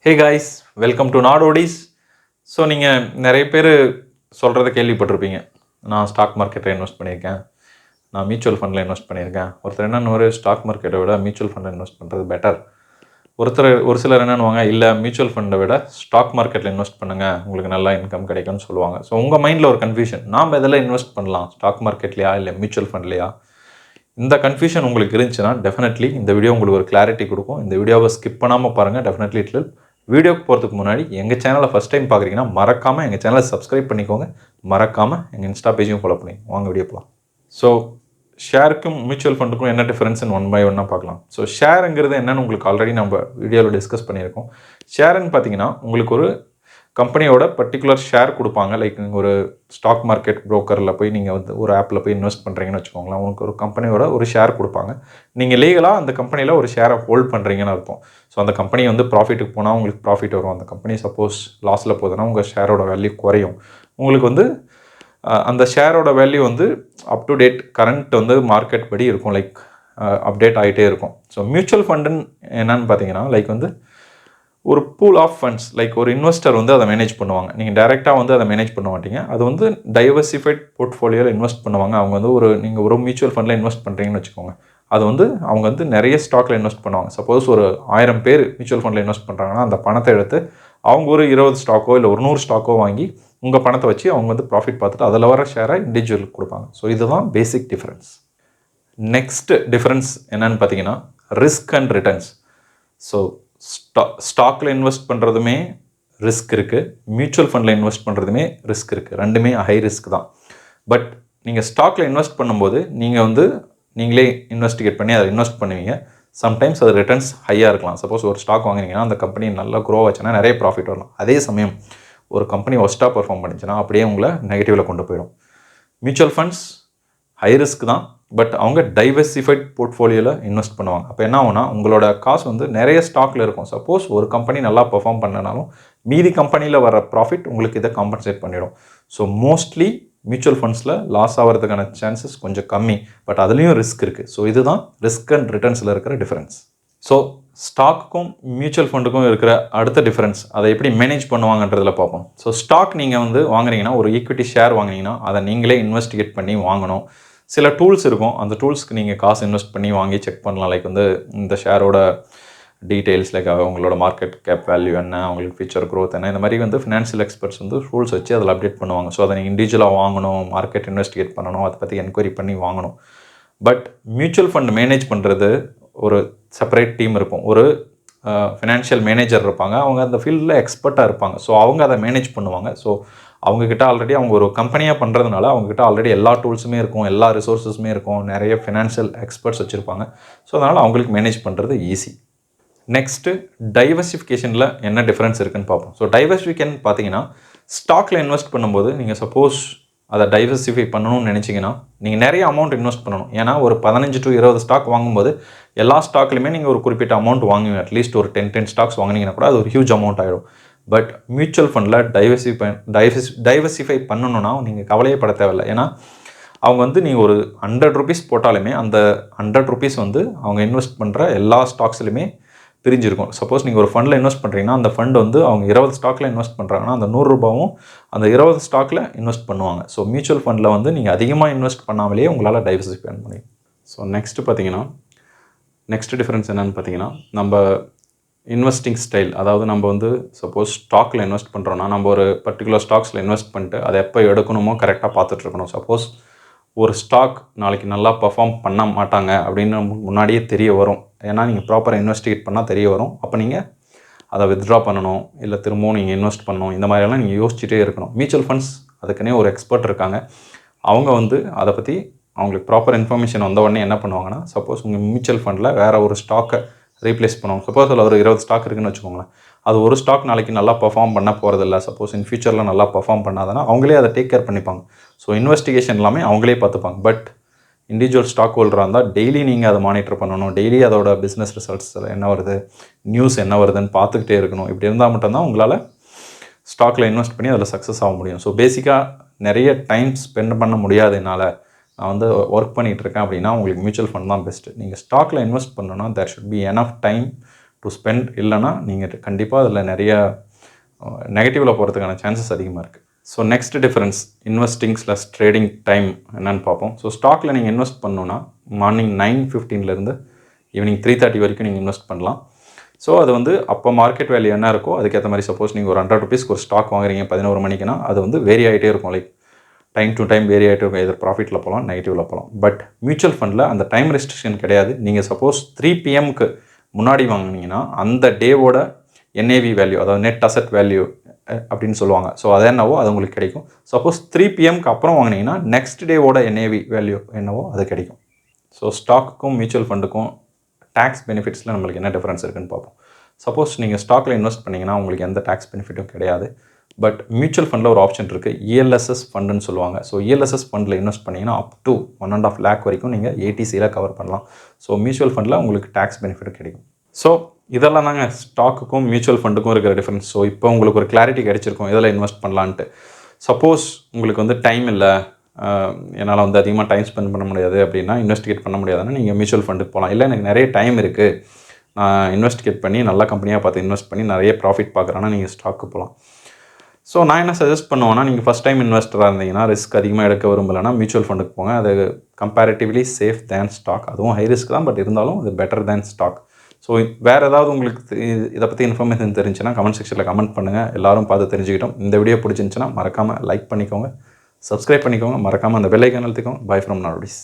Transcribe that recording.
Hey guys, welcome to Nadodis. So நீங்கள் நிறைய பேர் சொல்கிறத கேள்விப்பட்டிருப்பீங்க. நான் ஸ்டாக் மார்க்கெட்டில் இன்வெஸ்ட் பண்ணியிருக்கேன், நான் மியூச்சுவல் ஃபண்டில் இன்வெஸ்ட் பண்ணியிருக்கேன். ஒருத்தர் என்னென்னு ஸ்டாக் மார்க்கெட்டை விட மியூச்சுவல் ஃபண்டில் இன்வெஸ்ட் பண்ணுறது பெட்டர். ஒரு சிலர் என்னென்னுவாங்க, இல்லை மியூச்சுவல் ஃபண்டை விட ஸ்டாக் மார்க்கெட்டில் இன்வெஸ்ட் பண்ணுங்கள், உங்களுக்கு நல்லா இன்கம் கிடைக்கும்னு சொல்லுவாங்க. ஸோ உங்கள் மைண்டில் ஒரு கன்ஃபியூஷன், நாம் எதில் இன்வெஸ்ட் பண்ணலாம், ஸ்டாக் மார்க்கெட்லையா இல்லை மியூச்சுவல் ஃபண்ட்லையா? இந்த கன்ஃபியூஷன் உங்களுக்கு இருந்துச்சுன்னா டெஃபினெட்லி இந்த வீடியோ உங்களுக்கு ஒரு கிளாரிட்டி கொடுக்கும். இந்த வீடியோவை ஸ்கிப் பண்ணாமல் பாருங்கள். Definitely it will. வீடியோக்கு போகிறதுக்கு முன்னாடி எங்கள் சேனலை ஃபஸ்ட் டைம் பார்க்குறீங்கன்னா மறக்காமல் எங்கள் சேனலை சப்ஸ்கிரைப் பண்ணிக்கோங்க. மறக்காமல் எங்கள் இன்ஸ்டா பேஜையும் ஃபாலோ பண்ணி வாங்க வீடியோ போகலாம். ஸோ ஷேருக்கும் மியூச்சுவல் ஃபண்டுக்கும் என்ன டிஃபரன்ஸ்னு ஒன் பை ஒன்னாக பார்க்கலாம். ஸோ ஷேருங்கிறது என்னென்னு உங்களுக்கு ஆல்ரெடி நம்ம வீடியோவில் டிஸ்கஸ் பண்ணியிருக்கோம். ஷேருன்னு பார்த்தீங்கன்னா உங்களுக்கு ஒரு கம்பெனியோட பர்டிகுலர் ஷேர் கொடுப்பாங்க. லைக் நீங்கள் ஒரு ஸ்டாக் மார்க்கெட் ப்ரோக்கரில் போய் நீங்கள் வந்து ஒரு ஆப்பில் போய் இன்வெஸ்ட் பண்ணுறீங்கன்னு வச்சுக்கோங்களேன். உங்களுக்கு ஒரு கம்பெனியோட ஒரு ஷேர் கொடுப்பாங்க. நீங்கள் லீகலாக அந்த கம்பெனியில் ஒரு ஷேரை ஹோல்ட் பண்ணுறீங்கன்னு அர்த்தம். ஸோ அந்த கம்பெனி வந்து ப்ராஃபிட்டுக்கு போனால் உங்களுக்கு ப்ராஃபிட் வரும். அந்த கம்பெனி சப்போஸ் லாஸில் போகுதுன்னா உங்கள் ஷேரோட வேல்யூ குறையும். உங்களுக்கு வந்து அந்த ஷேரோட வேல்யூ வந்து அப் டு டேட் கரண்ட் வந்து மார்க்கெட் படி இருக்கும். லைக் அப்டேட் ஆகிட்டே இருக்கும். ஸோ மியூச்சுவல் ஃபண்டுன்னு என்னன்னு பார்த்தீங்கன்னா லைக் வந்து ஒரு பூல் ஆஃப் ஃபண்ட்ஸ், லைக் ஒரு இன்வெஸ்டர் வந்து அதை மேனேஜ் பண்ணுவாங்க. நீங்கள் டைரெக்டாக வந்து அதை மேனேஜ் பண்ண மாட்டீங்க. அது வந்து டைவர்சிஃபைட் போர்ட்ஃபோலியோவில் இன்வெஸ்ட் பண்ணுவாங்க. அவங்க வந்து நீங்கள் ஒரு மியூச்சுவல் ஃபண்டில் இன்வெஸ்ட் பண்ணுறீங்கன்னு வச்சுக்கோங்க. அது வந்து அவங்க வந்து நிறைய ஸ்டாக்கில் இன்வெஸ்ட் பண்ணுவாங்க. சப்போஸ் ஒரு 1000 பேர் மியூச்சுவல் ஃபண்டில் இன்வெஸ்ட் பண்ணுறாங்கன்னா அந்த பணத்தை எடுத்து அவங்க ஒரு 20 ஸ்டாக்கோ இல்லை ஒரு 100 ஸ்டாக்கோ வாங்கி உங்கள் பணத்தை வச்சு அவங்க வந்து ப்ராஃபிட் பார்த்துட்டு அதில் வர ஷேரை இண்டிவிஜுவலுக்கு கொடுப்பாங்க. ஸோ இதுதான் பேசிக் டிஃப்ரென்ஸ். நெக்ஸ்ட் டிஃப்ரென்ஸ் என்னன்னு பார்த்தீங்கன்னா ரிஸ்க் அண்ட் ரிட்டர்ன்ஸ். ஸோ ஸ்டாக்கில் இன்வெஸ்ட் பண்ணுறதுமே ரிஸ்க் இருக்குது, மியூச்சுவல் ஃபண்டில் இன்வெஸ்ட் பண்ணுறதுமே ரிஸ்க் இருக்குது. ரெண்டுமே ஹை ரிஸ்க் தான். பட் நீங்கள் ஸ்டாக்கில் இன்வெஸ்ட் பண்ணும்போது நீங்கள் வந்து நீங்களே இன்வெஸ்டிகேட் பண்ணி அதை இன்வெஸ்ட் பண்ணுவீங்க. சம்டைம்ஸ் அது ரிட்டர்ன்ஸ் ஹையாக இருக்கலாம். சப்போஸ் ஒரு ஸ்டாக் வாங்கினீங்கன்னா அந்த கம்பெனி நல்லா க்ரோ ஆச்சுன்னா நிறைய ப்ராஃபிட் வரலாம். அதே சமயம் ஒரு கம்பெனி ஒஸ்ட்டாக பெர்ஃபார்ம் பண்ணிச்சுன்னா அப்படியே உங்களை நெகட்டிவில் கொண்டு போயிடும். மியூச்சுவல் ஃபண்ட்ஸ் ஹை ரிஸ்க் தான், பட் அவங்க டைவர்சிஃபைட் போர்ட்ஃபோலியோவில் இன்வெஸ்ட் பண்ணுவாங்க. அப்போ என்ன ஆகுனா உங்களோட காசு வந்து நிறைய ஸ்டாக்கில் இருக்கும். சப்போஸ் ஒரு கம்பெனி நல்லா பெர்ஃபார்ம் பண்ணனாலும் மீதி கம்பெனியில் வர ப்ராஃபிட் உங்களுக்கு இதை காம்பன்சேட் பண்ணிடும். ஸோ மோஸ்ட்லி மியூச்சுவல் ஃபண்ட்ஸில் லாஸ் ஆகிறதுக்கான சான்சஸ் கொஞ்சம் கம்மி, பட் அதுலேயும் ரிஸ்க் இருக்குது. ஸோ இதுதான் ரிஸ்க் அண்ட் ரிட்டர்ன்ஸில் இருக்கிற டிஃப்ரென்ஸ். ஸோ ஸ்டாக்குக்கும் மியூச்சுவல் ஃபண்டுக்கும் இருக்கிற அடுத்த டிஃப்ரென்ஸ் அதை எப்படி மேனேஜ் பண்ணுவாங்கன்றதில் பார்ப்போம். ஸோ ஸ்டாக் நீங்கள் வந்து வாங்குறீங்கன்னா ஒரு ஈக்விட்டி ஷேர் வாங்கினீங்கன்னா அதை நீங்களே இன்வெஸ்டிகேட் பண்ணி வாங்கணும். சில டூல்ஸ் இருக்கும், அந்த டூல்ஸ்க்கு நீங்கள் காசு இன்வெஸ்ட் பண்ணி வாங்கி செக் பண்ணலாம். லைக் வந்து இந்த ஷேரோட டீட்டெயில்ஸ், லைக் அவங்களோட மார்க்கெட் கேப் வேல்யூ என்ன, அவங்களுக்கு ஃபியூச்சர் க்ரோத் என்ன, இந்த மாதிரி வந்து ஃபினான்ஷியல் எக்ஸ்பர்ட்ஸ் வந்து ரூல்ஸ் வச்சு அதில் அப்டேட் பண்ணுவாங்க. ஸோ அதை நீங்கள் இண்டிவிஜுவலாக வாங்கணும், மார்க்கெட் இன்வெஸ்டிகேட் பண்ணணும், அதை பற்றி என்கொயரி பண்ணி வாங்கணும். பட் மியூச்சுவல் ஃபண்ட் மேனேஜ் பண்ணுறது ஒரு செப்பரேட் டீம் இருக்கும். ஒரு ஃபினான்ஷியல் மேனேஜர் இருப்பாங்க, அவங்க அந்த ஃபீல்டில் எக்ஸ்பர்ட்டாக இருப்பாங்க. ஸோ அவங்க அதை மேனேஜ் பண்ணுவாங்க. ஸோ அவங்கக்கிட்ட ஆல்ரெடி அவங்க ஒரு கம்பெனியாக பண்ணுறதுனால அவங்கக்கிட்ட ஆல்ரெடி எல்லா டூல்ஸுமே இருக்கும், எல்லா ரிசோர்ஸஸுமே இருக்கும், நிறைய ஃபினான்ஷியல் எக்ஸ்பர்ட்ஸ் வச்சுருப்பாங்க. ஸோ அதனால் அவங்களுக்கு மேனேஜ் பண்ணுறது ஈஸி. நெக்ஸ்ட்டு டைவர்சிஃபிகேஷனில் என்ன டிஃப்ரென்ஸ் இருக்குதுன்னு பார்ப்போம். ஸோ டைவர்சிஃபிகேஷன் பார்த்தீங்கன்னா ஸ்டாக்கில் இன்வெஸ்ட் பண்ணும்போது நீங்கள் சப்போஸ் அதை டைவர்சிஃபை பண்ணணும்னு நினச்சிங்கன்னா நீங்கள் நிறைய அமௌண்ட் இன்வெஸ்ட் பண்ணணும். ஏன்னா ஒரு 15 to 20 ஸ்டாக் வாங்கும்போது எல்லா ஸ்டாக்லையுமே நீங்கள் ஒரு குறிப்பிட்ட அமௌண்ட் வாங்குவீங்க. அட்லீஸ்ட் ஒரு 10 ஸ்டாக்ஸ் வாங்கினீங்கன்னா கூட அது ஒரு ஹியூஜ் அமௌண்ட் ஆகிடும். பட் மியூச்சுவல் ஃபண்டில் டைவர்சிஃபை பண்ணணுன்னா நீங்கள் கவலையே பட தேவையில்லை. ஏன்னா அவங்க வந்து நீங்கள் ஒரு 100 rupees போட்டாலுமே அந்த 100 rupees வந்து அவங்க இன்வெஸ்ட் பண்ணுற எல்லா ஸ்டாக்ஸ்லையுமே பிரிஞ்சிருக்கும். சப்போஸ் நீங்கள் ஒரு ஃபண்டில் இன்வெஸ்ட் பண்ணுறீங்கன்னா அந்த ஃபண்ட் வந்து அவங்க 20 ஸ்டாக்கில் இன்வெஸ்ட் பண்ணுறாங்கன்னா அந்த 100 ரூபாவும் அந்த 20 ஸ்டாக்கில் இன்வெஸ்ட் பண்ணுவாங்க. ஸோ மியூச்சுவல் ஃபண்டில் வந்து நீங்கள் அதிகமாக இன்வெஸ்ட் பண்ணாமலேயே உங்களால் டைவர்சிஃபை பண்ண முடியும். ஸோ நெக்ஸ்ட் டிஃப்ரென்ஸ் என்னென்னு பார்த்தீங்கன்னா நம்ம இன்வெஸ்டிங் ஸ்டைல். அதாவது நம்ம வந்து சப்போஸ் ஸ்டாக்கில் இன்வெஸ்ட் பண்ணுறோன்னா நம்ம ஒரு பர்டிகுலர் ஸ்டாக்ஸில் இன்வெஸ்ட் பண்ணிட்டு அதை எப்போ எடுக்கணுமோ கரெக்டாக பார்த்துட்ருக்கணும். சப்போஸ் ஒரு ஸ்டாக் நாளைக்கு நல்லா பர்ஃபார்ம் பண்ண மாட்டாங்க அப்படின்னு முன்னாடியே தெரிய வரும். ஏன்னா நீங்கள் ப்ராப்பராக இன்வெஸ்டிகேட் பண்ணால் தெரிய வரும். அப்போ நீங்கள் அதை வித்ட்ரா பண்ணணும், இல்லை திரும்பவும் நீங்கள் இன்வெஸ்ட் பண்ணணும், இந்த மாதிரியெல்லாம் நீங்கள் யோசிச்சுட்டே இருக்கணும். மியூச்சுவல் ஃபண்ட்ஸ் அதுக்குன்னே ஒரு எக்ஸ்பர்ட் இருக்காங்க. அவங்க வந்து அதை பற்றி அவங்களுக்கு ப்ராப்பர் இன்ஃபர்மேஷன் வந்த உடனே என்ன பண்ணுவாங்கன்னா, சப்போஸ் உங்கள் மியூச்சுவல் ஃபண்டில் வேறு ஒரு ஸ்டாக்கை ரீப்ளேஸ் பண்ணுவாங்க. சப்போஸ் அதில் ஒரு 20 ஸ்டாக் இருக்குதுன்னு வச்சுக்கோங்களேன். அது ஒரு ஸ்டாக் நாளைக்கு நல்லா பர்ஃபார்ம் பண்ண போகிறதில்ல, சப்போஸ் இன் ஃபியூச்சரில் நல்லா பர்ஃபார்ம் பண்ணாதனா அவங்களே அதை டேக் கேர் பண்ணிப்பாங்க. ஸோ இன்வெஸ்டிகேஷன் எல்லாமே அவங்களே பார்த்துப்பாங்க. பட் இண்டிவிஜுவல் ஸ்டாக் ஹோல்டராக இருந்தால் டெய்லி நீங்கள் அதை மானிட்டர் பண்ணணும். டெய்லி அதோட பிஸ்னஸ் ரிசல்ட்ஸ் என்ன வருது, நியூஸ் என்ன வருதுன்னு பார்த்துக்கிட்டே இருக்கணும். இப்படி இருந்தால் மட்டும்தான் உங்களால் ஸ்டாக்கில் இன்வெஸ்ட் பண்ணி அதில் சக்ஸஸ் ஆக முடியும். ஸோ பேசிக்காக நிறைய டைம் ஸ்பெண்ட் பண்ண முடியாது என்னால், நான் வந்து ஒர்க் பண்ணிகிட்ருக்கேன் அப்படின்னா உங்களுக்கு மியூச்சுவல் ஃபண்ட் தான் பெஸ்ட்டு. நீங்கள் ஸ்டாக்கில் இன்வெஸ்ட் பண்ணணும்னா there should be enough time to spend. இல்லைனா நீங்கள் கண்டிப்பாக அதில் நிறையா நெகட்டிவில் போகிறதுக்கான சான்சஸ் அதிகமாக இருக்குது. So next difference investing plus trading time என்னென்னு பார்ப்போம். ஸோ ஸ்டாக்கில் நீங்கள் இன்வெஸ்ட் பண்ணணுன்னா மார்னிங் 9:15 ஈவினிங் 3:30 வரைக்கும் நீங்கள் இன்வெஸ்ட் பண்ணலாம். ஸோ அது வந்து அப்போ மார்க்கெட் வேல்யூ என்ன இருக்கோ அதுக்கேற்ற மாதிரி, சப்போஸ் நீங்கள் ஒரு 100 ருபீஸ்க்கு ஒரு ஸ்டாக் வாங்குறீங்க 11 மணிக்குன்னா அது வந்து வேரி ஆகிட்டே இருக்கும். Like time to time vary ஆகிட்டே இருக்கும். எதிர் ப்ராஃபிட்டில் போகலாம், நெகட்டிவில் போகலாம். பட் மியூச்சுவல் ஃபண்டில் அந்த டைம் ரெஸ்ட்ரிக்ஷன் கிடையாது. நீங்கள் சப்போஸ் 3 PM முன்னாடி வாங்கினீங்கன்னா அந்த டேவோட என்ஏவி வேல்யூ, அதாவது நெட் அசெட் வேல்யூ அப்படின்னு சொல்லுவாங்க. ஸோ அது என்னவோ அது உங்களுக்கு கிடைக்கும். சப்போஸ் 3 PM அப்புறம் வாங்கினீங்கன்னா நெக்ஸ்ட் டேவோட என்ஏவி வேல்யூ என்னவோ அது கிடைக்கும். ஸோ ஸ்டாக்குக்கும் மியூச்சுவல் ஃபண்டுக்கும் டேக்ஸ் பெனிஃபிட்ஸில் நம்மளுக்கு என்ன டிஃப்ரென்ஸ் இருக்குதுன்னு பார்ப்போம். சப்போஸ் நீங்கள் ஸ்டாக்கில் இன்வெஸ்ட் பண்ணிங்கன்னா உங்களுக்கு எந்த டேக்ஸ் பெனிஃபிட்டும் கிடையாது. பட் மியூச்சுவல் ஃபண்டில் ஒரு ஆப்ஷன் இருக்குது, இஎல்எஸ்எஸ் ஃபண்டுன்னு சொல்லுவாங்க. ஸோ இஎல்எஸ்எஸ் ஃபண்டில் இன்வெஸ்ட் பண்ணிங்கன்னா அப் டு 1.5 lakh வரைக்கும் நீங்கள் ஏடிசியில் கவர் பண்ணலாம். ஸோ மியூச்சுவல் ஃபண்டில் உங்களுக்கு டேக்ஸ் பெனிஃபிட் கிடைக்கும். ஸோ இதெல்லாம் தாங்க ஸ்டாக்குக்கும் மியூச்சுவல் ஃபண்டுக்கும் இருக்கிற டிஃப்ரென்ஸ். ஸோ இப்போ உங்களுக்கு ஒரு கிளாரிட்டி கிடைச்சிருக்கும் இதில் இன்வெஸ்ட் பண்ணலான்ட்டு. சப்போஸ் உங்களுக்கு வந்து டைம் இல்லை, என்னால் வந்து அதிகமாக டைம் ஸ்பெண்ட் பண்ண முடியாது அப்படின்னா, இன்வெஸ்டிகேட் பண்ண முடியாதுன்னா நீங்கள் மியூச்சுவல் ஃபண்டுக்கு போகலாம். இல்லை எனக்கு நிறைய டைம் இருக்குது, நான் இன்வெஸ்டிகேட் பண்ணி நல்ல கம்பெனியாக பார்த்து இன்வெஸ்ட் பண்ணி நிறைய ப்ராஃபிட் பார்க்குறேன்னா நீங்கள் ஸ்டாக்கு போகலாம். ஸோ நான் என்ன சஜஸ்ட் பண்ணுவேன்னா, நீங்கள் ஃபஸ்ட் டைம் இன்வெஸ்டராக இருந்தீங்கன்னா, ரிஸ்க் அதிகமாக எடுக்க விரும்பலைன்னா மியூச்சுவல் ஃபண்டுக்கு போங்க. அது கம்பேரிட்டிவ்லி சேஃப் தேன் ஸ்டாக். அதுவும் ஹை ரிஸ்க் தான், பட் இருந்தாலும் அது பெட்டர் தேன் ஸ்டாக். ஸோ வேறு ஏதாவது உங்களுக்கு இதை பற்றி இன்ஃபர்மேஷன் தெரிஞ்சுன்னா கமெண்ட் செக்ஷனில் கமெண்ட் பண்ணுங்கள். எல்லோரும் பார்த்து தெரிஞ்சுக்கிட்டோம். இந்த வீடியோ பிடிச்சிருந்துச்சுன்னா மறக்காமல் லைக் பண்ணிக்கோங்க, சப்ஸ்கிரைப் பண்ணிக்கோங்க, மறக்காமல் அந்த பெல் ஐக்கான் அழுத்திக்கோங்க. Bye from நாடோடிஸ்.